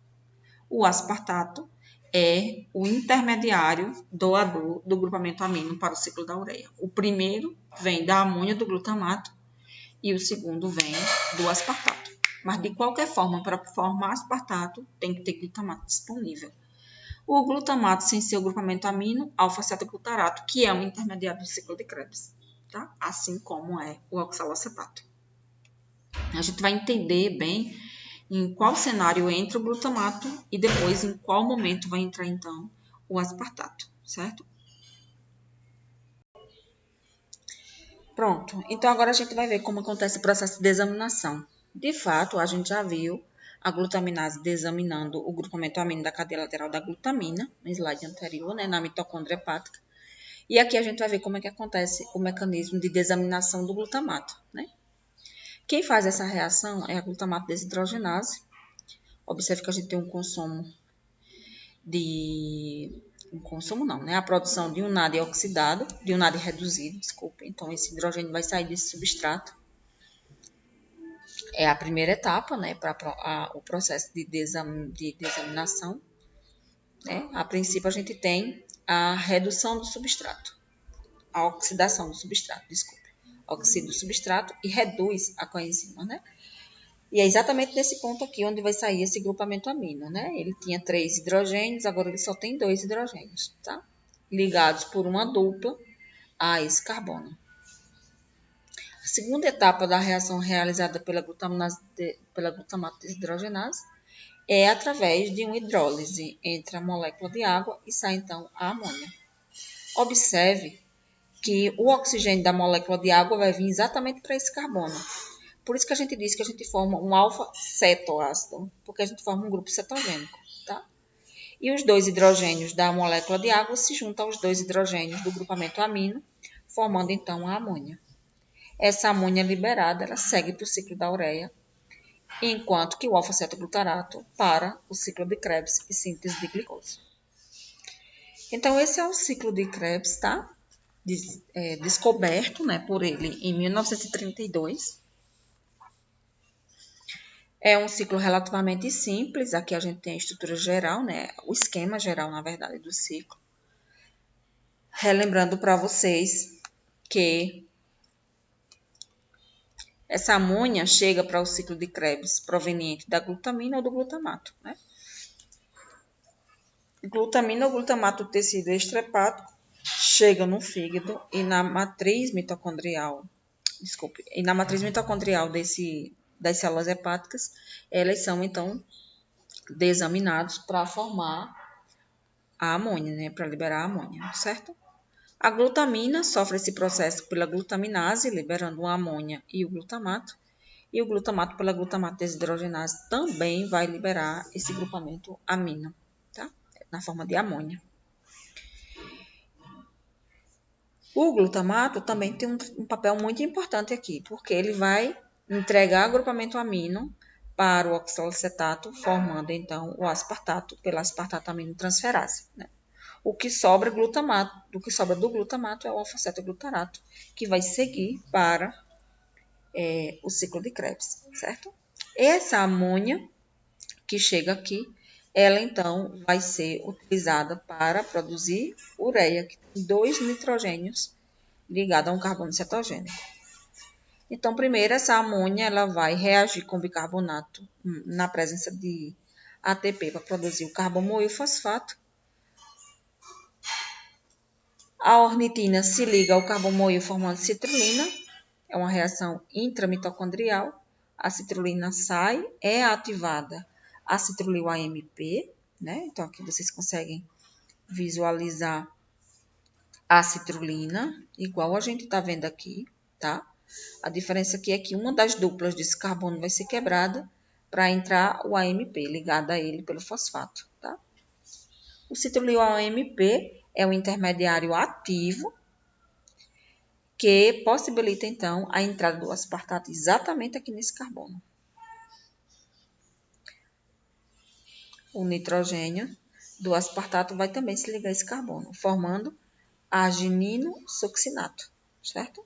O aspartato é o intermediário doador do grupamento amino para o ciclo da ureia. O primeiro vem da amônia do glutamato e o segundo vem do aspartato. Mas, de qualquer forma, para formar aspartato, tem que ter glutamato disponível. O glutamato sem seu grupamento amino, alfa-cetoglutarato, que é um intermediário do ciclo de Krebs, tá? Assim como é o oxalacetato. A gente vai entender bem em qual cenário entra o glutamato e depois em qual momento vai entrar, então, o aspartato, certo? Pronto, então agora a gente vai ver como acontece o processo de desaminação. De fato, a gente já viu a glutaminase desaminando o grupamento amino da cadeia lateral da glutamina, no slide anterior, né, na mitocôndria hepática. E aqui a gente vai ver como é que acontece o mecanismo de desaminação do glutamato, né? Quem faz essa reação é a glutamato desidrogenase. Observe que a gente tem a produção de um NAD oxidado, de um NAD reduzido, desculpa. Então, esse hidrogênio vai sair desse substrato. É a primeira etapa, né, para o processo de desaminação. Né? A princípio, a gente tem a redução do substrato, a oxidação do substrato, desculpe. Oxida o substrato e reduz a coenzima, né? E é exatamente nesse ponto aqui onde vai sair esse grupamento amino, né? Ele tinha 3 hidrogênios, agora ele só tem 2 hidrogênios, tá? Ligados por uma dupla a esse carbono. A segunda etapa da reação realizada pela glutamato desidrogenase é através de uma hidrólise entre a molécula de água e sai então a amônia. Observe que o oxigênio da molécula de água vai vir exatamente para esse carbono. Por isso que a gente diz que a gente forma um alfa-cetoácido, porque a gente forma um grupo cetogênico, tá? E os 2 hidrogênios da molécula de água se juntam aos 2 hidrogênios do grupamento amino, formando então a amônia. Essa amônia liberada, ela segue para o ciclo da ureia, enquanto que o alfa-cetoglutarato para o ciclo de Krebs e síntese de glicose. Então, esse é o ciclo de Krebs, tá? Descoberto, né, por ele em 1932. É um ciclo relativamente simples. Aqui a gente tem a estrutura geral, né? O esquema geral, na verdade, do ciclo. Relembrando para vocês que essa amônia chega para o ciclo de Krebs proveniente da glutamina ou do glutamato, né? Glutamina ou glutamato do tecido extrahepático chega no fígado e na matriz mitocondrial, das células hepáticas, elas são, então, desaminados para formar a amônia, né? Para liberar a amônia, certo? A glutamina sofre esse processo pela glutaminase, liberando a amônia e o glutamato pela glutamato desidrogenase também vai liberar esse grupamento amino, tá? na forma de amônia. O glutamato também tem um papel muito importante aqui, porque ele vai entregar agrupamento amino para o oxalacetato, formando então o aspartato pela aspartato-aminotransferase, né? O que sobra do glutamato é o alfa-cetoglutarato, que vai seguir para o ciclo de Krebs, certo? Essa amônia que chega aqui, ela então vai ser utilizada para produzir ureia, que tem 2 nitrogênios ligados a um carbono cetogênico. Então, primeiro, essa amônia ela vai reagir com bicarbonato na presença de ATP para produzir o carbomoil fosfato. A ornitina se liga ao carbomoil formando citrulina. É uma reação intramitocondrial. A citrulina sai, é ativada a citrulil AMP, né? Então, aqui vocês conseguem visualizar a citrulina, igual a gente está vendo aqui, tá? A diferença aqui é que uma das duplas desse carbono vai ser quebrada para entrar o AMP, ligado a ele pelo fosfato, tá? O citrulil AMP é um intermediário ativo que possibilita, então, a entrada do aspartato exatamente aqui nesse carbono. O nitrogênio do aspartato vai também se ligar a esse carbono, formando arginino succinato, certo?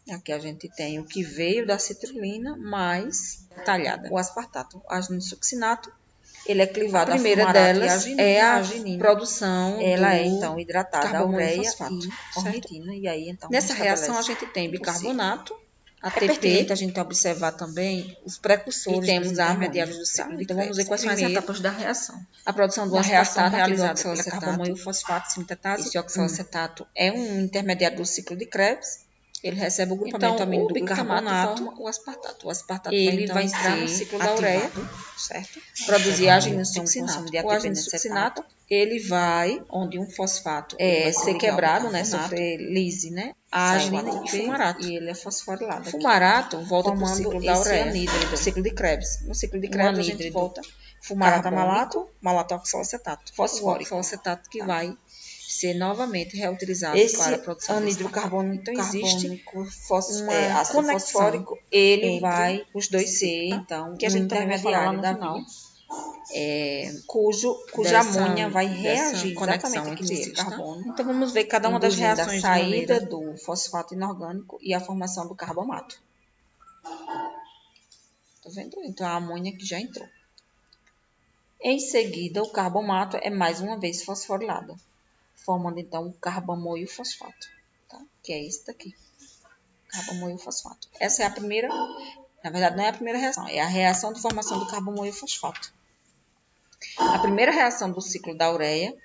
Aqui a gente tem o que veio da citrulina mais detalhada. O aspartato, o arginino succinato, ele é clivado a primeira delas é a arginina. Produção ela é então hidratada a ureia e ornitina, e aí então nessa reação a gente tem bicarbonato, ATP. É pertinente a gente observar também os precursores e temos a intermediários do ciclo. Então vamos ver quais são as etapas da reação. A produção do aspartato realizada pela carbomoil fosfato sintetase. Esse oxalacetato é um intermediário do ciclo de Krebs. Ele recebe o grupamento amino do bicarbonato, forma o aspartato. O aspartato ele vai entrar no ciclo da ureia, certo? Produzir arginino succinato. O arginino succinato, ele vai, onde um fosfato vai ser quebrado, né? Sofrer lise, né? A arginina e fumarato. E ele é fosforilado. Fumarato volta para o ciclo da ureia, no ciclo de Krebs. No ciclo de Krebs a gente volta fumarato malato, malato oxalacetato, fosfórico. O oxalacetato que vai ser novamente reutilizado para a produção de anidrocarbono. Então, existe ácido fosfórico, ele vai os dois ser, então, que a gente também vai falar lá no final, cuja amônia vai reagir exatamente aqui nesse carbono. Tá? Então, vamos ver cada uma das reações da saída do fosfato inorgânico e a formação do carbomato. Tá vendo? Então, a amônia que já entrou. Em seguida, o carbomato é mais uma vez fosforilado, formando então o carbamoil fosfato, tá? Que é esse daqui, carbamoil fosfato. Essa é a primeira, na verdade não é a primeira reação, é a reação de formação do carbamoil fosfato. A primeira reação do ciclo da ureia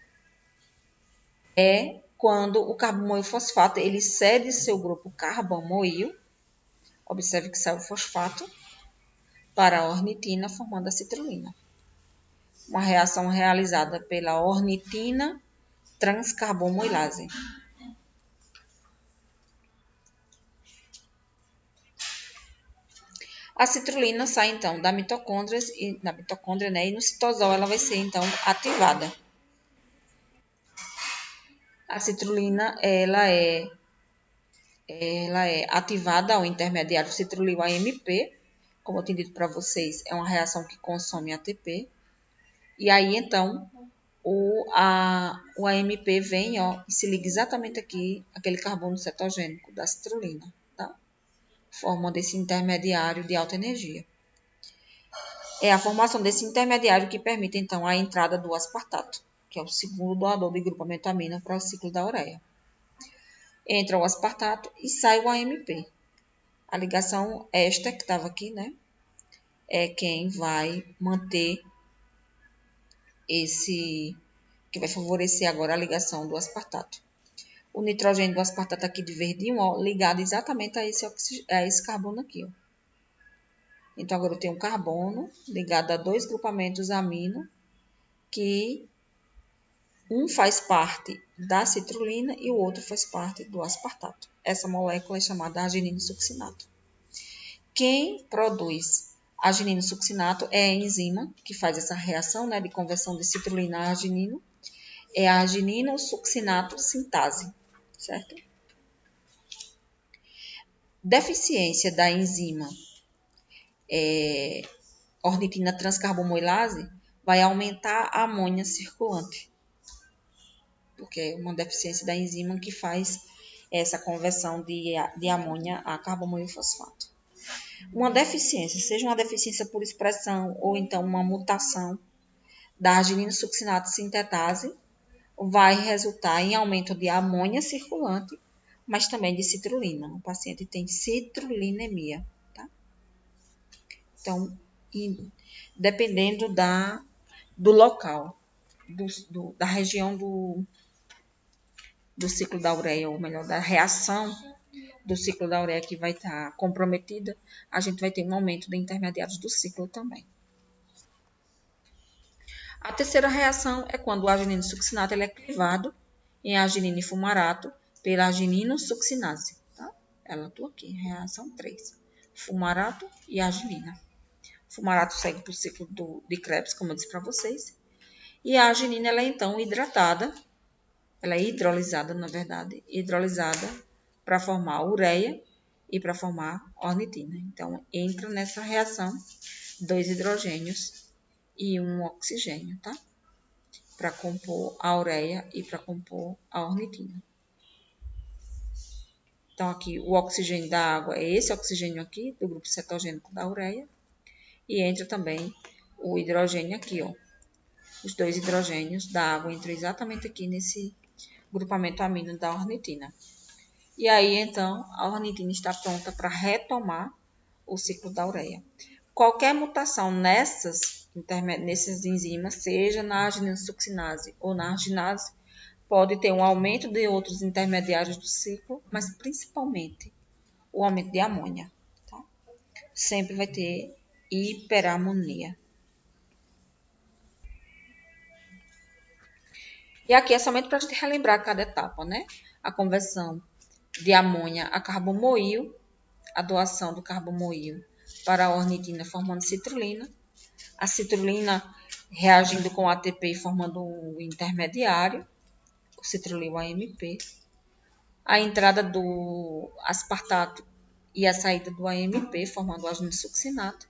é quando o carbamoil fosfato ele cede seu grupo carbamoil, observe que sai o fosfato, para a ornitina, formando a citrulina. Uma reação realizada pela ornitina transcarbomoilase. A citrulina sai então da mitocôndria, né, e no citosol ela vai ser então ativada. A citrulina ela é ativada ao intermediário citrulil AMP, como eu tinha dito para vocês, é uma reação que consome ATP. E aí então o AMP vem e se liga exatamente aqui, aquele carbono cetogênico da citrulina, tá? Formando esse intermediário de alta energia. É a formação desse intermediário que permite, então, a entrada do aspartato, que é o segundo doador de grupamento amino para o ciclo da ureia. Entra o aspartato e sai o AMP. A ligação esta, que estava aqui, né, é quem vai manter que vai favorecer agora a ligação do aspartato. O nitrogênio do aspartato aqui de verdinho, ligado exatamente a esse carbono aqui, ó. Então, agora eu tenho um carbono ligado a 2 grupamentos amino, que um faz parte da citrulina e o outro faz parte do aspartato. Essa molécula é chamada arginino succinato. Quem produz Arginino succinato é a enzima que faz essa reação, né, de conversão de citrulina a arginino. É a arginino succinato sintase, certo? Deficiência da enzima ornitina transcarbomoilase vai aumentar a amônia circulante, porque é uma deficiência da enzima que faz essa conversão de amônia a carbomoilfosfato. Uma deficiência, seja uma deficiência por expressão ou então uma mutação da arginino succinato sintetase, vai resultar em aumento de amônia circulante, mas também de citrulina. O paciente tem citrulinemia, tá? Então, dependendo do local, da região do ciclo da ureia, ou melhor, da reação do ciclo da ureia que vai estar comprometida, a gente vai ter um aumento de intermediários do ciclo também. A terceira reação é quando o arginino succinato ele é clivado em arginina e fumarato pela arginino succinase. Tá? Ela atua aqui, reação 3. Fumarato e arginina. Fumarato segue para o ciclo de Krebs, como eu disse para vocês. E a arginina ela é então hidratada, ela é hidrolisada, na verdade, hidrolisada para formar ureia e para formar ornitina. Então, entra nessa reação 2 hidrogênios e 1 oxigênio, tá? Para compor a ureia e para compor a ornitina. Então, aqui, o oxigênio da água é esse oxigênio aqui, do grupo cetogênico da ureia. E entra também o hidrogênio aqui, ó. Os 2 hidrogênios da água entram exatamente aqui nesse grupamento amino da ornitina. E aí, então, a ornitina está pronta para retomar o ciclo da ureia. Qualquer mutação nessas enzimas, seja na arginina succinase ou na arginase, pode ter um aumento de outros intermediários do ciclo, mas principalmente o aumento de amônia. Tá? Sempre vai ter hiperamonia. E aqui é somente para a gente relembrar cada etapa, né? A conversão de amônia a carbomoil, a doação do carbomoil para a ornitina formando citrulina, a citrulina reagindo com ATP e formando um intermediário, o citrulil AMP, a entrada do aspartato e a saída do AMP formando o arginino succinato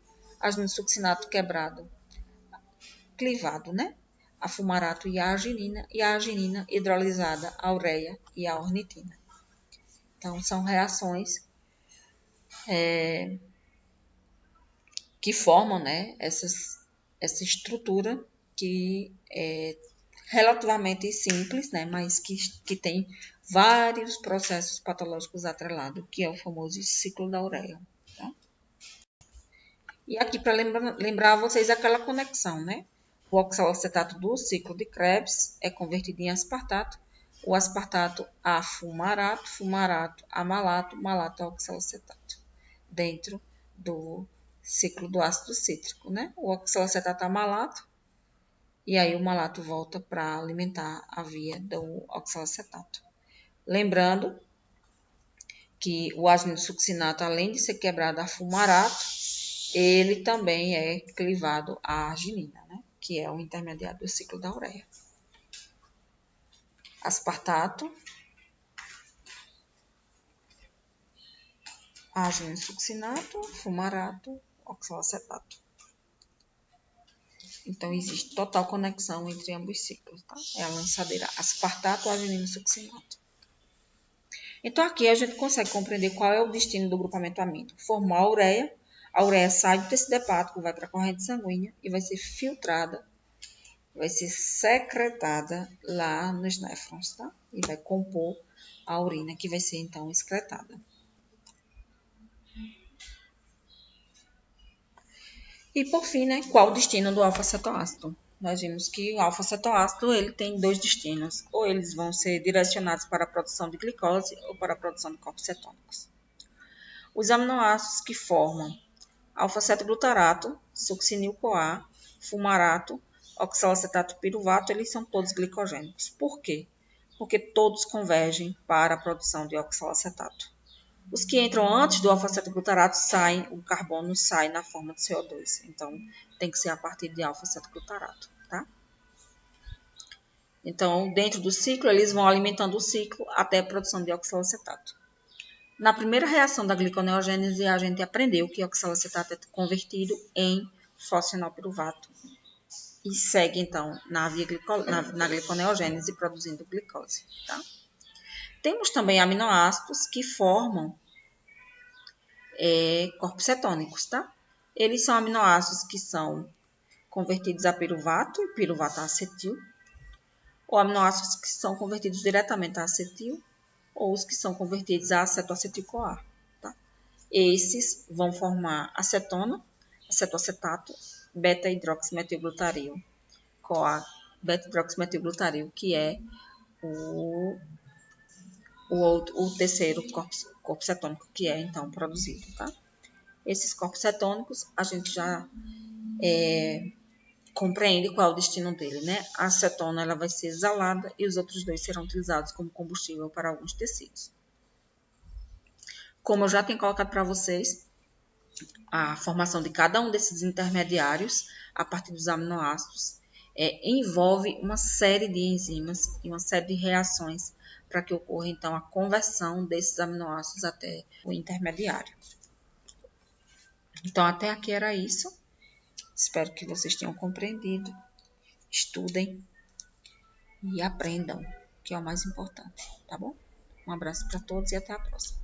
quebrado, clivado, né? A fumarato e a arginina hidrolisada, a ureia e a ornitina. Então, são reações que formam, né, essa estrutura que é relativamente simples, né, mas que tem vários processos patológicos atrelados, que é o famoso ciclo da ureia. Tá? E aqui, para lembrar a vocês aquela conexão, né? O oxalacetato do ciclo de Krebs é convertido em aspartato, o aspartato a fumarato, fumarato a malato, malato a oxalacetato, dentro do ciclo do ácido cítrico, né? O oxalacetato a malato, e aí o malato volta para alimentar a via do oxalacetato. Lembrando que o arginino succinato, além de ser quebrado a fumarato, ele também é clivado à arginina, né? Que é o intermediário do ciclo da ureia. Aspartato, arginino succinato, fumarato, oxalacetato. Então, existe total conexão entre ambos ciclos, tá? É a lançadeira aspartato, arginino succinato. Então, aqui a gente consegue compreender qual é o destino do grupamento amino. Formou a ureia sai do tecido hepático, vai para a corrente sanguínea e vai ser filtrada, vai ser secretada lá nos néfrons, tá? E vai compor a urina que vai ser, então, excretada. E, por fim, né, qual o destino do alfa-cetoácido? Nós vimos que o alfa-cetoácido ele tem 2 destinos. Ou eles vão ser direcionados para a produção de glicose ou para a produção de corpos cetônicos. Os aminoácidos que formam alfa-cetoglutarato, succinil-CoA, fumarato, oxalacetato piruvato, eles são todos glicogênicos. Por quê? Porque todos convergem para a produção de oxalacetato. Os que entram antes do alfa-cetoglutarato saem, o carbono sai na forma de CO2. Então, tem que ser a partir de alfa-cetoglutarato, tá? Então, dentro do ciclo, eles vão alimentando o ciclo até a produção de oxalacetato. Na primeira reação da gliconeogênese, a gente aprendeu que o oxalacetato é convertido em fosfenolpiruvato e segue, então, na gliconeogênese, produzindo glicose, tá? Temos também aminoácidos que formam corpos cetônicos, tá? Eles são aminoácidos que são convertidos a piruvato, piruvato a acetil, ou aminoácidos que são convertidos diretamente a acetil, ou os que são convertidos a acetoacetil-CoA, tá? Esses vão formar acetona, acetoacetato, beta-hidroximetilglutaril, CoA, beta-hidroximetilglutaril, que é o terceiro corpo cetônico que é, então, produzido, tá? Esses corpos cetônicos, a gente já compreende qual é o destino dele, né? A acetona ela vai ser exalada e os outros dois serão utilizados como combustível para alguns tecidos. Como eu já tenho colocado para vocês, a formação de cada um desses intermediários, a partir dos aminoácidos, envolve uma série de enzimas e uma série de reações para que ocorra, então, a conversão desses aminoácidos até o intermediário. Então, até aqui era isso. Espero que vocês tenham compreendido. Estudem e aprendam, que é o mais importante, tá bom? Um abraço para todos e até a próxima.